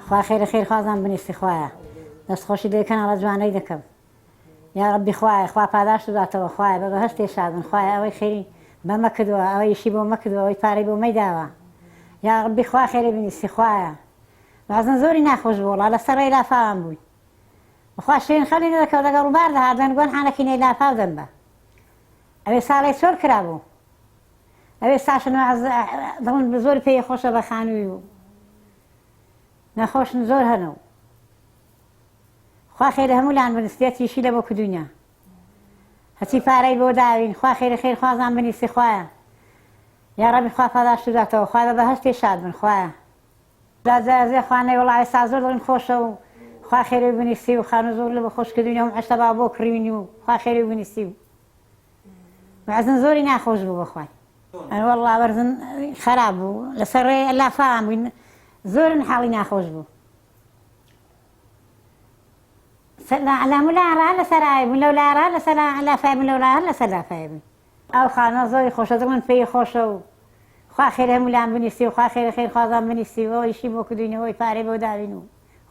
خوا خير خوازم بنیستی خوایا دست خوشی دیکن على جوانی دکم یا ربی خوایا خوا پاداش دادتو خوایا بگه هستی شادن خوایا اوی خیری بمکدوا اوی شی بمکدوا اوی پاری بمیداوا یا ربی خوا خیری بنیستی خوایا بعضن زوری نخوش بول على سر لا فهم بوي وخوا شين خليني ذاك قالوا بارد هذا نقول حنا كيني لا فاهم ذنبه ابي صار يسول كرابو ابي ساشن ضمن بزور في خوش بخانوي نخوش نزور هنو خوا خير هم لان بنستيتي شي لبو كدنيا هتي فاري بوداوين خوا خير خوازم بنيسي خوايا يا ربي خوا فداش ذاته خوا بهشتي شاد من خوايا زي خواني والله سازور نخوشو خوا خير بنيسي وخانو زور لبو خوش كدنيا هم عشت بابو كرينيو خوا خير بنيسي وعزن زوري ناخوش بو بخواي انا والله برزن خرابو لسري لا فاهم زور نحاول ناخوش بو لا ملا را لا سراي من لا را لا سرا لا فاهم لا را لا سرا فاهم او خانو زوري خوش دمن في خوشو خوا خير ملا بنيسي وخوا خير خوازم بنيسي و يشي بو كدنيا و يفاري بو داوينو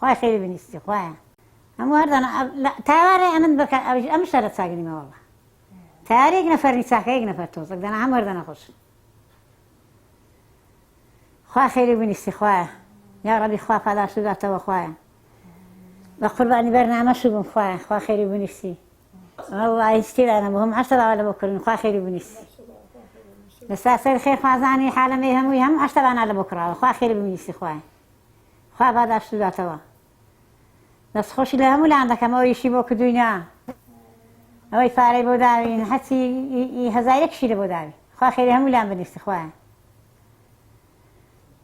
خوا خير بنيسي خوا اما انا لا تاوري انا بك امشرت ساقني ما والله تاريخ نفر نساخيق نفر توصق دانا عمر دانا خوش خوا خيري بنيسي خوايا يا ربي خوا فلاش ذاته وخوايا بقرباني برنامج بن خوا خيري بنيسي والله يستيل انا بهم 10 ولا بكره خوا خيري بنيسي بس اصير خير خوازاني حاله ميهم ويهم 10 على بكره خوا خيري بنيسي خوا فلاش ذاته بس خوش لهم ولا عندك ما يشي بوك دنيا اوي فاري بوداوين حتى هزايلك شي بوداوي خوا خيري هم ولا بنيسي خوا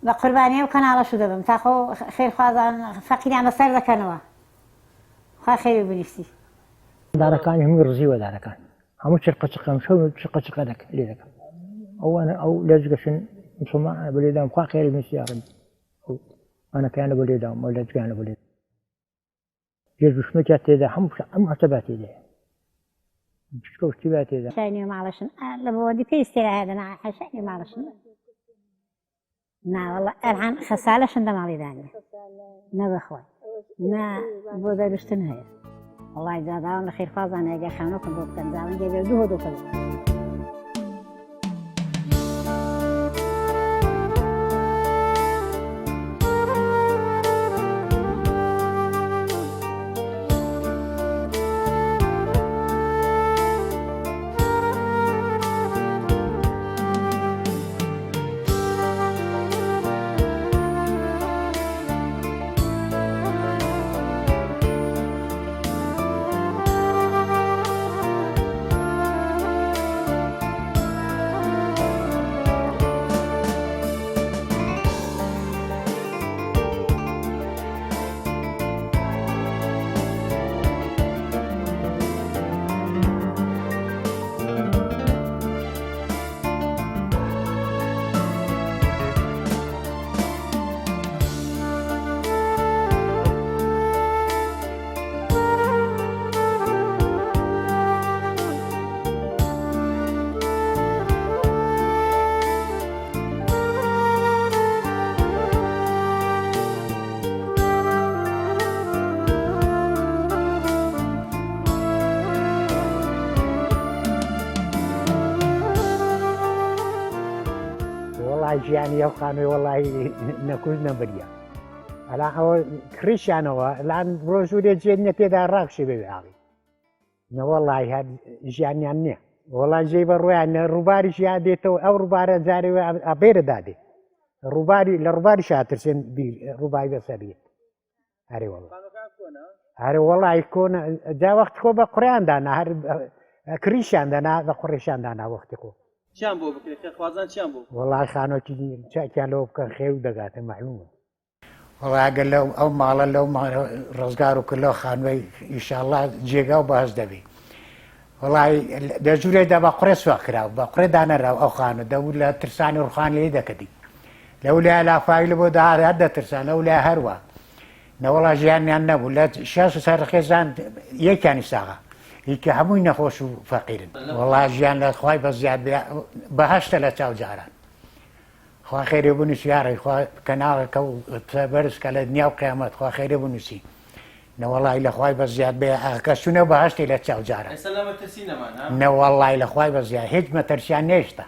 بقرباني وكان على شو دبم تاخو خير خوازان فقير عم صار ذكنوا خوا خير بنيسي داركان هم يرزي وداركان هم شقه شو شقه لك ليك او انا او لازقشن مسمع بليدام خوا خير بنيسي يا رب انا كان بليدام ولا كان بليد يجوش متى ده هم حساباتي ده شوف تباتي ده شاني معلش لبودي في استراحه انا حشاني معلش نا والله الحين خسالة شندم علي داني نا بخوي نا بودا بشتنهاي والله إذا داون خير فازنا يجا خانوكم بوكتن داون جاي بيدوه دوكل جياني يوخانوي والله نكوزنا بريا على هو كريشانو الان بروزودي جيني تدا راكشي بيعي والله هاد جياني عني والله جاي بروي عن رباري شهادته او رباري زاري ابير دادي رباري شاطر سن بي رباعي بسريه اري والله اري والله يكون جا وقتكم بقران دانا كريشان دانا بقريشان دانا وقتكم چند بو بکری خیلی خوازن چند بو والله خانو تجي كانوا كان خير دقات معلومه والله قال له او ما له ما رزقارو كله خانوي ان شاء الله جيغا وباز دبي والله دجوري دا بقرس وكرا بقري دانا او خانو دوله ترساني رخان لي دكدي لولا لا فايل بودا هذا ترسان لولا هروا والله جاني انا ولا شاش صار خزان يكاني ساعه هيك همون نخوش فقير والله جان لا خوي بزياد بهشت لا تاو جاران خوا خێری بنووسی یاڕی خوا کەناڵەکە و بەرز کە لە دنیا و قیامەت خوا خێری بنووسی نەوەڵی لە خوای بە زیاد بێ ئەکە سونە بەهەشتی لە چاو جارە ئێستا لە مەترسی نەمان ها نەوەڵی لە خوای بە زیاد هیچ مەترسیان نێشتە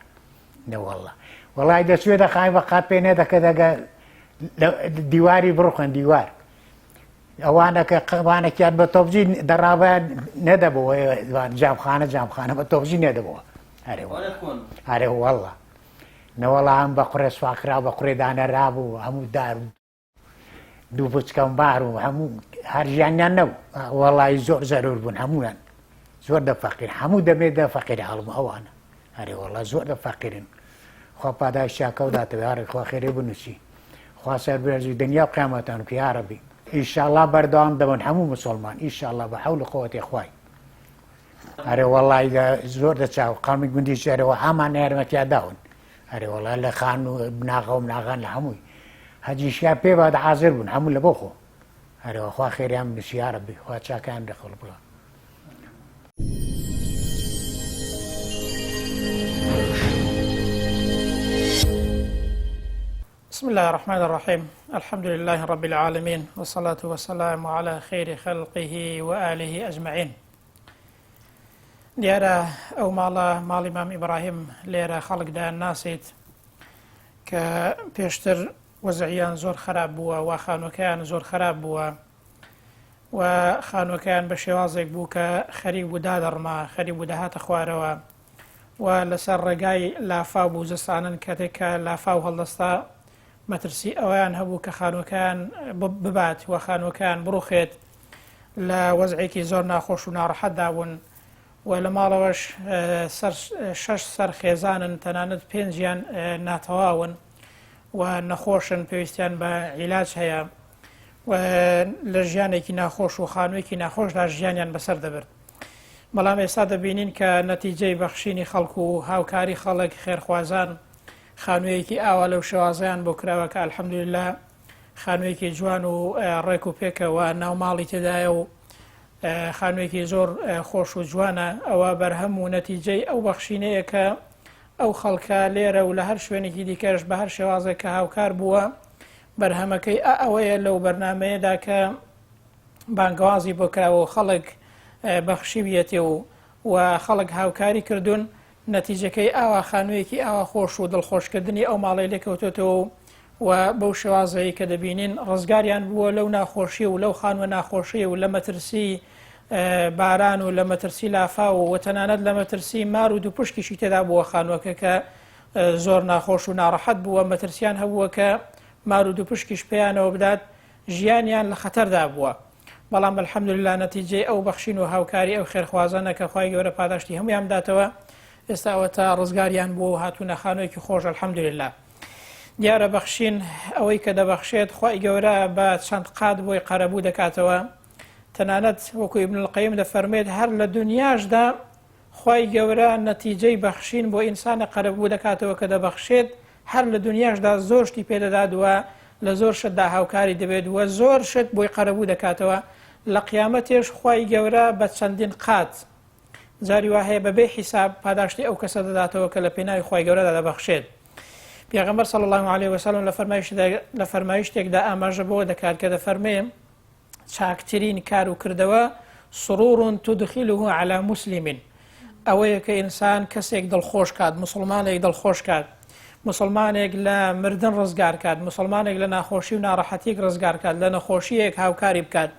نەوەڵە وەڵای دەسوێ دەخای بە قات پێ نێدەکە دەگە دیواری بڕخن دیوار ئەوانەکە قەبانێکیان بە تۆبجی دەڕابیان نەدەبەوە جامخانە بە تۆبجی نێدەبەوە هەرێ وەڵە نەوەڵا هەم بە قوڕێ سواکرا بە قوڕێدانە رابوو هەموو دار دوو بچکەم بار و هەموو هەر ژیانیان نەبوو وەڵی زۆر زەرور بوون هەمویان زۆر دەفەقیر هەموو دەبێت دەفەقیر هەڵم ئەوانە هەرێ وەڵا زۆر دەفەقیرن خوا پاداش چاکە و داتەوێ هەڕێ خوا خێرێ بنووسی خوا سەربێژی دنیا و قیامەتان و یا ڕەبی ئیشاءالله بەردەوام دەبن هەموو مسلمان ئیشاءالله بە حەول و قووەتی خوای هەرێ وەڵی زۆر دەچاو قەڵمی گوندی شێرەوە هەمان یارمەتیا داون هەرێ وەڵا لە خان و بناغە و مناغان لە هەمووی هەجیشیا پێ بەدە حازر بوون هەموو لە بۆ خۆ هەرێوە خوا خێریان بنووسی یا ڕەبی خوا چاکیان دەخڵ بڵە بسم الله الرحمن الرحيم الحمد لله رب العالمين والصلاة والسلام على خير خلقه وآله أجمعين دیارە ئەو ماڵی مام ئیبراهیم لێرە خەڵکدایان ناسیت کە پێشتر وەزعیان زۆر خراپ بووە و خانووەکەیان زۆر خراپ بووە و خانووەکەیان بە شێوازێک بوو کە خەریک بوو دادەڕما خەریک بوو دەهاتە خوارەوە و لەسەر ڕێگای لافاو بوو زستانن کاتێککە لافاو هەڵدەستا مەترسی ئەویان هەبوو کە خانووەکان ببات و خانووەکان بڕوخێت لە وەزعێکی زۆر ناخۆش و ناڕەحەتدا بوون و لە ماڵەوەش 6 سەر خێزانن تەنانەت 5یان ناتەواون و نەخۆشن پێویستیان بە عیلاج هەیە و لە ژیانێکی ناخۆش و خانوویەکی ناخۆشدا ژیانیان بەسەر دەبرد بەڵام ئێستا دەبینین کە نەتیجەی بەخشینی خەڵکو و هاوکاری خەڵک خێرخوازان خانوویەکی ئاوا لەو شێوازەیان بۆ کراوە کە ئەلحەمدوللیلا خانوویەکی جوان و ڕێک و پێکەوە ناوماڵی تێدایە و خانوویەکی زۆر خۆش و جوانە ئەوە بەرهەم و نەتیجەی ئەو بەخشینەیە کە ئەو خەڵکە لێرە و لە هەر شوێنێکی دیکەش بە هەر شێوازێک کە هاوکار بووە بەرهەمەکەی ئەوەیە لەو بەرنامەیەدا کە بانگوازی بۆ کراوە و خەڵک بەخشی بێتێ و خەڵک هاوکاری کردوون نەتیجەکەی ئاوا خانوویەکی ئاوا خۆش و دڵخۆشکردنی ئەو ماڵی لێکەوتێتەوە و بەو شێوازەیە کە دەبینین ڕزگاریان بووە لەو ناخۆشی و لەو خانوە ناخۆشی و لە مەترسی باران و لە مەترسی لافا و تەنانەت لە مەترسی مار و دووپشکیشی تێدا بووە خانووەکە کە زۆر ناخۆش و ناڕەحەت بووە مەترسیان هەبووە کە مار و دووپشکیش پێیانەوە بدات ژیانیان لە خەتەردا بووە بەڵام الحەمدوللیلا نەتیجەی ئەو بەخشین و هاوکاری ئەو خێرخوازانە کە خوای گەورە پاداشتی هەمویان بداتەوە ئێستا ئەوە تا ڕزگاریان بووە و هاتوونە خانوویەکی خۆش الحەمدوللیلا دیارە بەخشین ئەوەی کە دەبەخشێت خوای گەورە بە چەند قات بۆی قەرەبوو دەکاتەوە تەنانەت وەکو ئیبن القەیم دەفەرمێت هەر لە دنیاشدا خوای گەورە نەتیجەی بەخشین بۆ ئینسانە قەرەبوو دەکاتەوە کە دەبەخشێت هەر لە دنیاشدا زۆر شتی پێدەدات وە لە زۆر شتدا هاوکاری دەبێت وە زۆر شت بۆی قەرەبوو دەکاتەوە لە قیامەتێش خوای گەورە بە چەندین قات جاری وا هەیە بەبێ حیساب پاداشتی ئەو کەسە دەداتەوە کە لە پێناوی خوای گەورەدا دەبەخشێت پێغەمبەر صلی الله علیه وسلم لە فەرمایشتێکدا ئاماژە بۆ دەکات کە دەفەرمێ چاکترین کار و کردەوە سرور تدخله على مسلم ئەوەیە کە ئینسان کەسێک دڵخۆش کات مسلمانێک دڵخۆش کات مسلمانێک لە مردن ڕزگار کات مسلمانێک لە ناخۆشی و ناڕەحەتیەک ڕزگار کات لە نەخۆشیەک هاوکاری بکات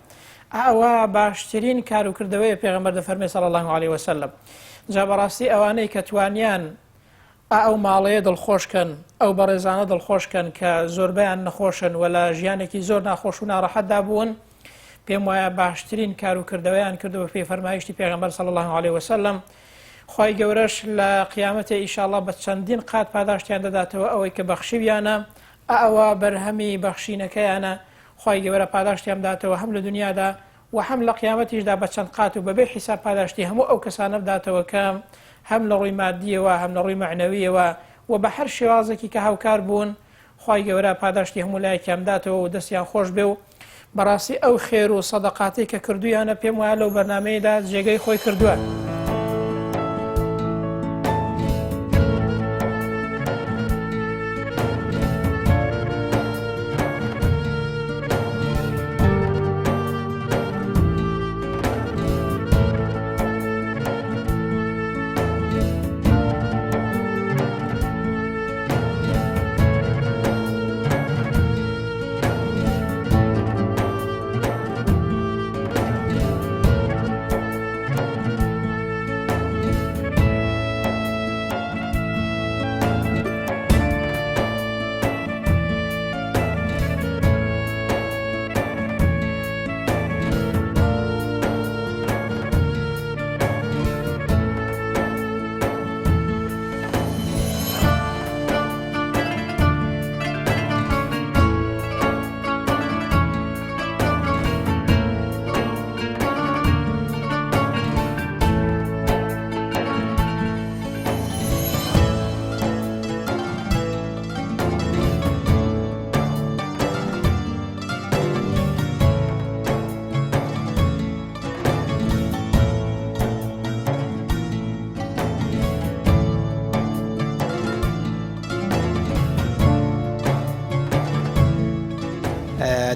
ئەوە باشترین کار و کردەوەی پێغەمبەر دەفەرمێ صلی الله علیه وسلم جا بەڕاستی ئەوانەی کە توانیان ئەو ماڵەیە دڵخۆشکەن ئەو بەڕێزانە دڵخۆشکەن کە زۆربیان نەخۆشن و لە ژیانێکی زۆر ناخۆش و ناڕەحەتدا بوون پێم وایە باشترین کار و کردەوەیان کردەوە پێی فەرمایشتی پێغەمبەر صلی الله علیه وسلم خوای گەورەش لە قیامەتە ئیشاءالله بە چەندین قات پاداشتیان دەداتەوە ئەوەی کە بەخشیویانە ئەوە بەرهەمی بەخشینەکەیانە خوای گەورە پاداشتیان بداتەوە هەم لە دنیادا و هەم لە قیامەتیشدا بە چەند قات و بەبێ حیساب پاداشتی هەموو ئەو کەسانە بداتەوە کە هەم لە ڕووی مادیەوە هەم لە ڕووی معنەویەوە و بە هەر شێوازێکی کە هاوکار بوون خوای گەورە پاداشتی هەموو لایەکیان بداتەوە و دەستیان خۆش بێ و بەڕاستی ئەو خێر و سەدەقاتی کە کردویانە پێم وایە لەو بەرنامەیەدا جێگەی خۆی کردووە.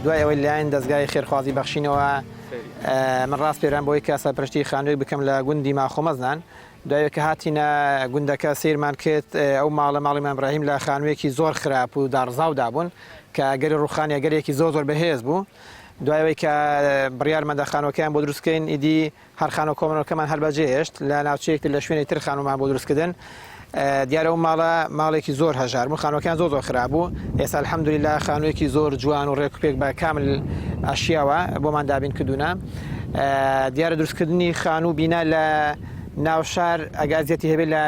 دوای ئەوەی لایەن دەستگای خێرخوازی بەخشینەوە من ڕاست پێران بۆی کە سەرپەرشتی خانووی بکەم لە گوندی ماخۆمەزنان دوای کە هاتینە گوندەکە سیرمان کرد ئەو ماڵی مام ئیبراهیم لە خانوویەکی زۆر خراپ و داڕزاو دابوون کە گەری ڕوخانە گەرێکی زۆر بەهێز بوو دوایەوەی کە بڕیارمەدە خانۆکەیان بۆ دروستکەین ئیدی هەر خانۆ کۆمەڵەکەمان هەڵبەجێهێشت لە ناوچەیەک لە شوێنی تر خانومان بۆ دروستکردن دیارە ئەو ماڵێکی زۆر هەژار بوو خانۆکەیان زۆر خراپ بوو ئێستا الحەمدولیلا خانوویەکی زۆر جوان و ڕێکوپێک بە کامل ئاشیاوە بۆمان دابین کردوونە دیارە دروستکردنی خانوو بینا لە ناو شار ئەگازیەتی هەبێت لە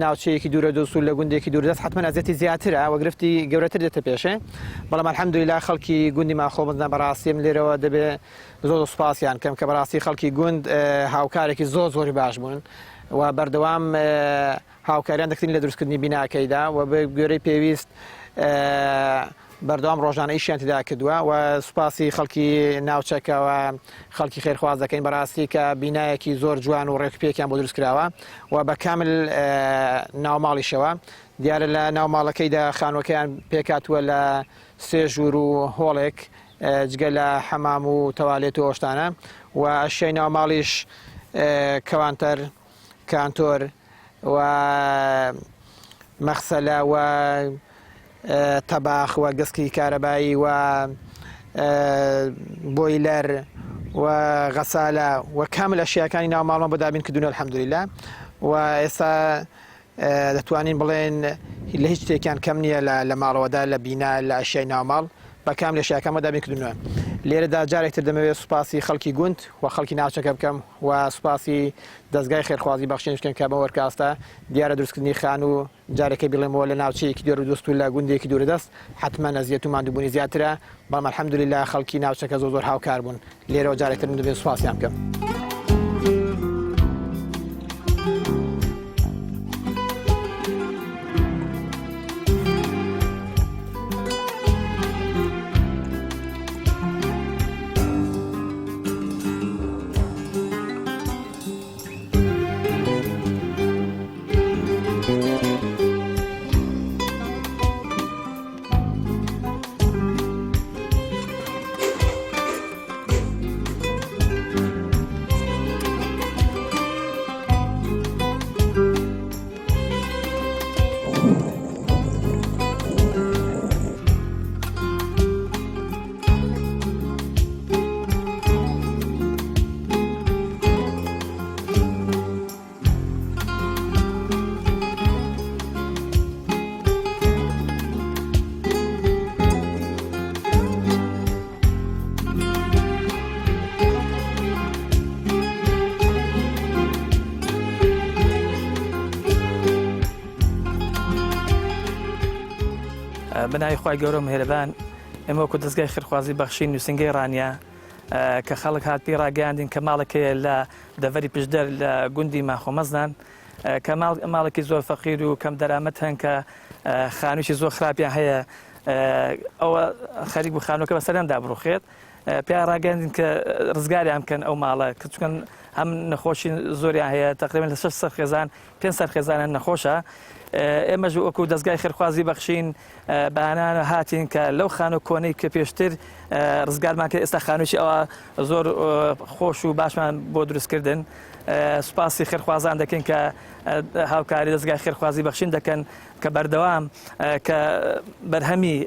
ناوچەیەکی دوورە دەست و لە گوندێکی دووردەست حتمما ئازیەتی زیاترە وە گرفتی گەورەتر دێتە پێشێ بەڵام الحەمدولیلا خەڵکی گوندی ماخۆمەزنە بەڕاستیم لێرەوە دەبێت زۆر سوپاسیان کەم کە بەڕاستی خەڵکی گوند هاوکارێکی زۆری باش بوون و بەردەوام هاوکاریان دەکردین لە دروستکردنی بیناکەیدا و بە گوێرەی پێویست بەردەوام ڕۆژانە ئیشیان تێدا کردووە و سوپاسی خەڵکی ناوچەکەوە خەڵکی خێرخواز دەکەین بەڕاستی کە بینایەکی زۆر جوان و ڕێکپێکیان بۆ دروستکراوە و بە کامل ناوماڵیشەوە دیارە لە ناوماڵەکەیدا خانووەکەیان پێکاتووە لە 3 ژوور و هۆڵێک جگە لە حەمام و تەوالێت و ئۆشتانە و ئەشیای ناوماڵیش کەوانتەر کانتۆر و مەخسەلە و تەباخ و گسکی کارەبایی و بۆیلەر و غەسالە و کامل ئەشیاکانی ناوماڵمان بۆ دابین کردوونە الحەمدولیلا و ئێستا دەتوانین بڵێن لە هیچ شتێکیان کەم نییە لە ماڵەوەدا لە بینا لە ئەشیای ناوماڵ بە کامل ئەشیاکان بۆ دابین کردوونەوە لێرەدا جارێکتر دەمەوێت سوپاسی خەڵکی گوند و خەڵکی ناوچەکە بکەم و سوپاسی دەستگای خێرخوازی بەخشین بکەم کە بە وەرکاستە دیارە دروستکردنی خانوو جارێکە بڵێمەوە لە ناوچەیەکی دوور دۆست و لە گوندێکی دوورەدەست حتمما نەزیەت و ماندووبوونی زیاترە بەڵام الحەمدولیلا خەڵکی ناوچەکە زۆر هاوکار بوون لێرەوە جارێکتر من دەبێت سوپاسیان بکەم. بناوی خوای گەورە مهێرەبان ئێمە وەکو دەستگای خێرخوازی بەخشین نووسنگەی ڕانیا کە خەڵک هات پێی ڕاگەیاندین کە ماڵێکەیە لە دەڤەری پشدەر لە گوندی ماخۆمەزنان کە ماڵێکی زۆر فەقیر و کەم دەرامەت هەن کە خانوویی زۆر خراپیان هەیە ئەوە خەریک بوو خانووەکە بەسەریان دابڕوخێت پێیان ڕاگەاندین کە ڕزگاریان بکەن ئەو ماڵە کە چکەن هەم نەخۆشی زۆریان هەیە تقریبا لە 6 سەرخێزان 5 سەرخێزانیان نەخۆشە ئێمەش وەکو دەستگای خێرخوازی بەخشین بەهانانە هاتین کە لەو خانوو کۆنەی کە پێشتر ڕزگارمان کرد ئێستا خانوویی ئەوە زۆر خۆش و باشمان بۆ دروستکردن سوپاسی خێرخوازان دەکەین کە هاوکاری دەستگای خێرخوازی بەخشین دەکەن کە بەردەوام کە بەرهەمی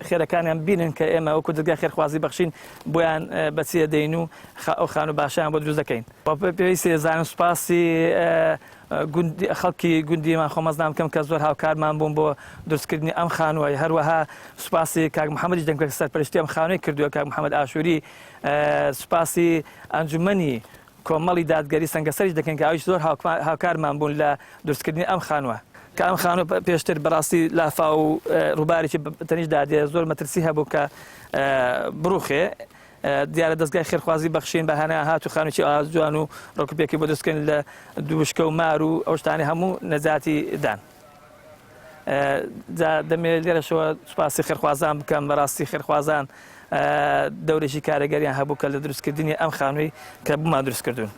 خێرەکانیان بینن کە ئێمە وەکو دەستگای خێرخوازی بەخشین بۆیان بەچیە دەین و ئەو خانوو باشیان بۆ دروست دەکەین پێویستی زانم سوپاسی خەڵکی گوندی ماخۆمەزنان بکەم کە زۆر هاوکارمان بوون بۆ دروستکردنی ئەم خانووە هەروەها سوپاسی کاک محەممەدی دەنگکە سەرپەرشتی ئەم خانووی کردووە کاک محەممەد ئاشووری سوپاسی ئەنجومەنی کۆمەڵی دادگەری سەنگەسەریش دەکەن کە ئەویش زۆر هاوکارمان بوون لە دروستکردنی ئەم خانووە کە ئەم خانوو پێشتر بەڕاستی لافا و ڕووبارێکی تەنیش دادێ زۆر مەترسی هەبوو کە بڕوخێ دیارە دەستگای خێرخوازی بەخشین بەهانە هات و خانووی ئازوان و ڕۆکوپێکی بۆ دەستکەن لە دووشکە و مار و ئەو شتانی هەموو نەجاتی دان دەمێت لێرەشەوە سوپاسی خێرخوازان بکەم بەڕاستی خێرخوازان دەورێکی کارەگەریان هەبوو کە لە دروستکردنی ئەم خانووی کە بمان دروستکردوون.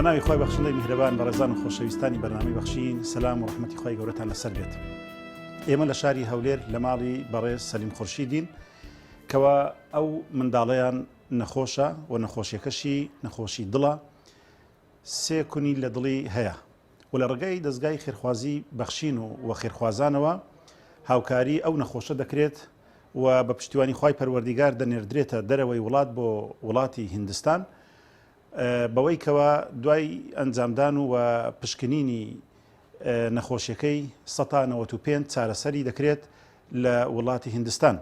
بەناوی خۆی بەخشندەی میهرەبان بە ڕێزان و خۆشەویستانی بەرنامەی بەخشین سەلام و ڕەحمەتی خۆی گەورەتان لەسەر بێت. ئێمە لە شاری هەولێر لە ماڵی بەڕێز سەلیم خورشیدین کەوا ئەو منداڵەیان نەخۆشە و نەخۆشیەکەشی نەخۆشی دڵە سێ کونی لە دڵی هەیە و لە ڕێگای دەستگای خێرخوازی بەخشین و خێرخوازانەوە هاوکاری ئەو نەخۆشە دەکرێت و بە پشتیوانی خوای پەروەردیگار دەنێردرێتە دەرەوەی وڵات بۆ وڵاتی هیندستان بەوەی کەوا دوای ئەنجامدان و پشکنینی نەخۆشیەکەی 1995 چارەسەری دەکرێت لە وڵاتی هیندستان.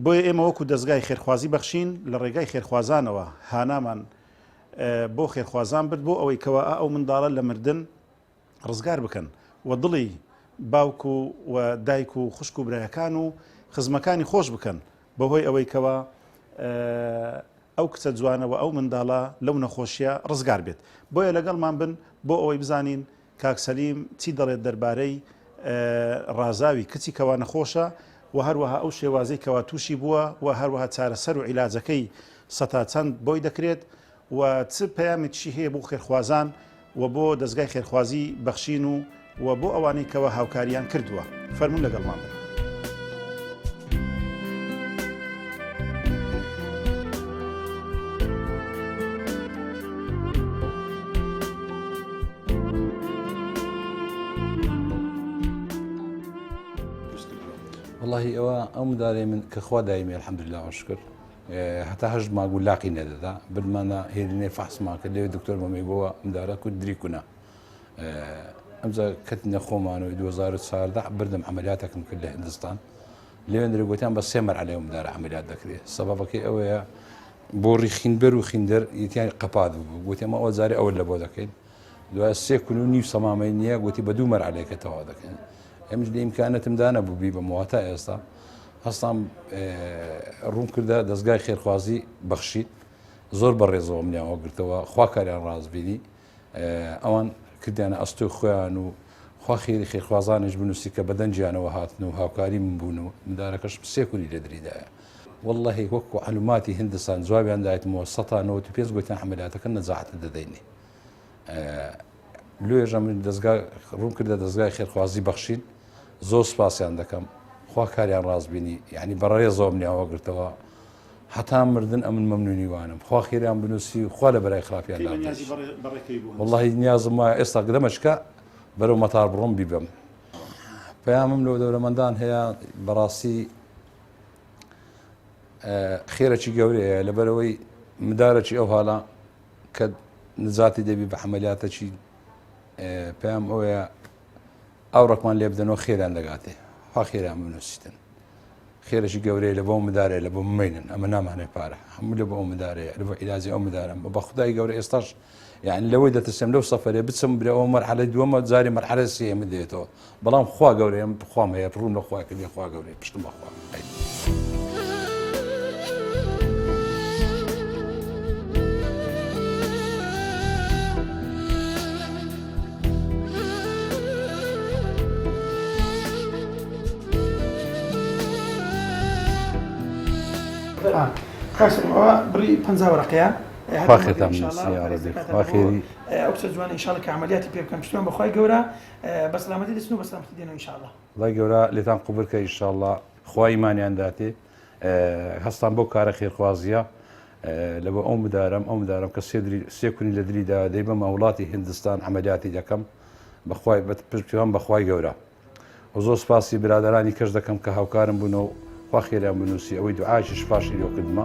بۆیە ئێمە وەکو دەستگای خێرخوازی بەخشین لە ڕێگای خێرخوازانەوە هانامان بۆ خێرخوازان برد بۆ ئەوەی کەوا ئەو منداڵە لە مردن ڕزگار بکەن و دڵی باوکو و دایک و خوشک و برایەکان و خزمەکانی خۆش بکەن بەهۆی ئەوەی کەوا ئەو کچە جوانەوە ئەو منداڵە لەو نەخۆشیە ڕزگار بێت. بۆیە لەگەڵمان بن بۆ ئەوەی بزانین کاک سەلیم چی دەڵێت دەربارەی ڕازاوی کچی کەوا نەخۆشە و هەروەها ئەو شێوازەی کەوا تووشی بووە و هەروەها چارەسەر و عیلاجەکەی سەتا چەند بۆی دەکرێت و چ پەیامێکیشی هەیە بۆ خێرخوازان و بۆ دەستگای خێرخوازی بەخشین و بۆ ئەوانەی کەوا هاوکاریان کردووە. فەرمون لەگەڵمان بن. والله ئەو مدارێ من کە خوا دایمێ الحەمدولله وشکر هەتا هەژ ماگو لاقی نەدەدا برمانە هێرینێ فەحسمان کرد لێوێ دکتۆر مەمەی بۆوە مدارە کورد دریکوونە ئەمجا کەتنە خۆمانەوەی 2014 بردم عملیاتەکەم کرد لە هیندستان لێوێن درێگوتیان بە سێ مەرحەلە ئەو مدارە عملیات دەکرێت سەبەبەکەی ئەوەیە بۆ ڕیخینبەر و خیندەر یەکیان قەپات بوو گوتی ئەمە ئەوە جارێ ئەوە لە بۆ دەکەین دوای 3.5 سەمامەی نییە گوتی بە 2 مەرحەلەیەکە تەواو دەکەین ئەمش لە ئیمکانەتمدا نەبوو بی بەمەوە تا ئێستا هەستام ڕوون کردە دەستگای خێرخوازی بەخشید زۆر بەڕێزەوە منیانەوە گرتەوە خوا کاریان ڕازبینی ئەوان کردیانە ئەستۆی خۆیان و خوا خێری خێرخوازانش بنووسی کە بەدەنجیانەوە هاتن و هاوکاری من بوون و مدارەکەش 3 کوری لە دریدایە واللهی وەکو عەلوماتی هیندستان جوابیان دایەتمەوە 195 گوتیان عەملیاتەکە نەجاحەتە دەدەینێ لێژە من ڕوون کردە دەستگای خێرخوازی بەخشین زۆر سپاسیان دەکەم خوا کاریان ڕازبینی یعنی بەڕێزەوە منیانەوە گرتەوە هەتا مردن ئەمن مەمنونی وانم خوا خێریان بنووسی خوا لە بەرای خراپیان واللهی نیازم وایە ئێستا گدەمەشکە بەرەو مەتار بڕۆم بیبم پەیامم لەو دەورەمەندان هەیە بەڕاستی خێرەکی گەورەیە لەبەرەوەی مدارەکی ئەو حاڵە کە نزاتی دەبی بە عەمەلیاتەکی پێم ئەوەیە ئەو ڕقمان لێ بدەنەوە خێران دەگاتێ خوا خێران بنووسیتن خێرەی گەورەیە لە بۆ مدارەیە لە بۆ ممینن ئەمە نامانێ پارە هەموو لە بۆ ئەو مدارەیە لە بۆ عیلاجی ئەو مدارم بە خودای گەورە ئێستاش یعنی لەوەی دەترسم لەو سەفەرێ بچم برێ ئەو مەرحەلەی دووەمە جاری مەرحەلە سێمە دێتەوە بەڵام خوا گەورەیەم بخوام هەیە ڕوون لە خوا کردی خوا گەورەی پشتم بەخوا کاسەوە بڕی 50 وەرەقەیە خێری ئەو کچە جوانە ئینشاڵڵا کە عەمەلیاتی پێ بکەم پشتیوان بەخوای گەورە بە سەلامەتی دەچن و بە سەلامەتی دێنەوە ئینشاءڵڵا خدای گەورە لێتان قوبول کە ئینشاءڵڵا خوا ئیمانیان داتێ هەستان بۆ کارە خێرخوازیە لە بۆ ئەو مدارم کە 3 کوری لە دریدا دەی بەمە وڵاتی هیندستان عەمەلیاتی دەکەم بەخوای پشتیوان بەخوای گەورە و زۆر سپاسی برادەرانی کەش دەکەم کە هاوکارم بوونەوە خوا خێریان بنووسی ئەوەی دوعایشی شفاشی لێ کردمە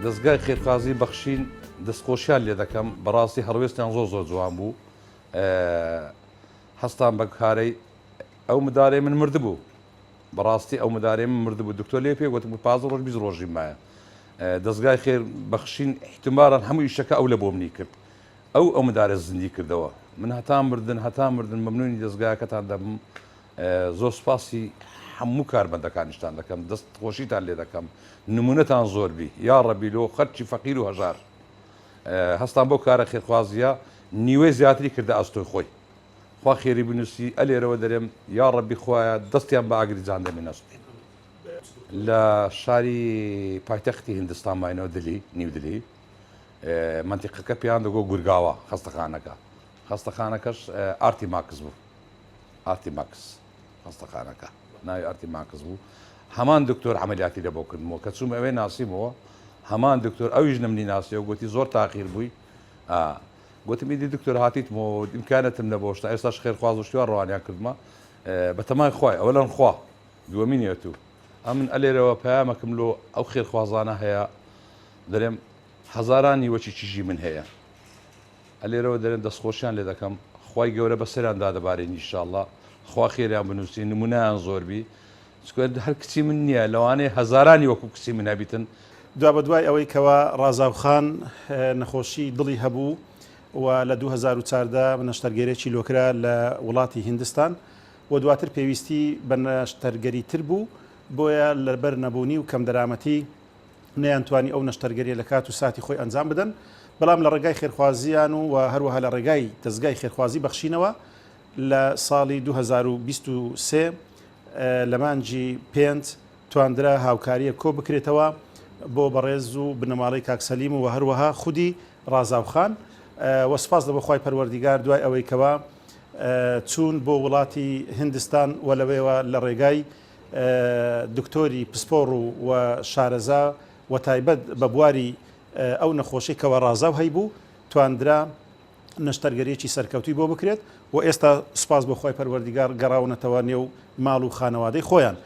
دەستگای خێرخوازی بەخشین دەستخۆشیان لێ دەکەم بەڕاستی هەڵوێستیان زۆر جوان بوو هەستان بە کارەی ئەو مدارێ من مردبوو بەڕاستی ئەو مدارێ من مردبوو دکتۆر لێ پێ گوتم 15 ڕۆژ 20 ڕۆژی مایە دەستگای خێر بەخشین احتیماران هەموو ئیشەکە ئەو لە بۆ منی کرد ئەو مدارە زیندی کردەوە من هەتا مردن مەمنونی دەستگایەکەتان دەبم زۆر سپاسی هەموو کاربەندەکانیشتان دەکەم دەست خۆشیتان لێ دەکەم نمونەتان زۆر بی یا ڕەبی لۆ خەرچی فەقیر و هەژار هەستان بۆ کارە خێرخوازیە نیوەی زیاتری کردە ئەستۆی خۆی خوا خێری بنووسی ئەلێرەوە دەرێم یا ڕەبی خوایە دەستیان بە ئاگری جان دەمێنەستی لە شاری پایتەختی هیندستان ماینەوە دلی نیو دلی منتیقەکە پێیان دەگۆ گورگاوە خەستەخانەکەش ئارتی ماکس بوو ئارتی ماکس خەستەخانەکە ناوی ئارتی ماکس بوو هەمان دکتۆر عملیاتی لە بۆ کردمەوە کە چووم ئەوێ ناسیمەوە هەمان دکتۆر ئەویش نمنی ناسیەوە گوتی زۆر تاقیر بووی گوتم میدی دکتۆر هاتیتمەوە ئیمکانەتم نەبۆشتا ئێستاش خێرخواز و شتیوان ڕوانیان کردمە بەتەمای خوای ئەوەلەن خوا دووەمینێت و ئەمن ئەلێرەوە پەیامەکەم لۆ ئەو خێرخوازانە هەیە دەرێم هەزارانی وەچی چیژی من هەیە ئەلێرەوە دەرێن دەستخۆشیان لێ دەکەم خوای گەورە بەسەریاندا دەبارێن ئینشاءڵڵا خوا خێریان بنووسی نمونەیان زۆربی هەر کچی من نییە لەوانەیە هەزارانی وەکو کچی من هەبیتن دوا بە دوای ئەوەی کەوا ڕازاوخان نەخۆشی دڵی هەبوو و لە 2014 نەشتەرگەرێکی لۆکرا لە وڵاتی هیندستان و دواتر پێویستی بە نەشتەرگەری تر بوو بۆیە لەبەر نەبوونی و کەم دەرامەتی نەیانتوانی ئەو نەشتەرگەریە لە کات و ساتی خۆی ئەنجام بدەن بەڵام لە ڕێگای خێرخوازیان و هەروەها لە ڕێگای دەستگای خێرخوازی بەخشینەوە لە ساڵی 2023 لە مانجی 5 تواندرا هاوکاریە کۆ بکرێتەوە بۆ بەڕێز و بنەماڵەی کاکسەلیم و هەروەها خودی ڕازاوخان وەسپاس دەبە خوای پەروەردیگار دوای ئەوەی کەوا چوون بۆ وڵاتی هیندستان و لەوێەوە لە ڕێگای دکتۆری پسپۆڕ و شارەزا و تایبەت بە بواری ئەو نەخۆشی کەوە ڕازاو هەیبوو تواندرا نەشتەرگەریەکی سەرکەوتوی بۆ بکرێت و ئێستا سپاس بۆ خوای پەروەردیگار گەڕاونەتەوە نێو ماڵ و خانەوادەی خۆیان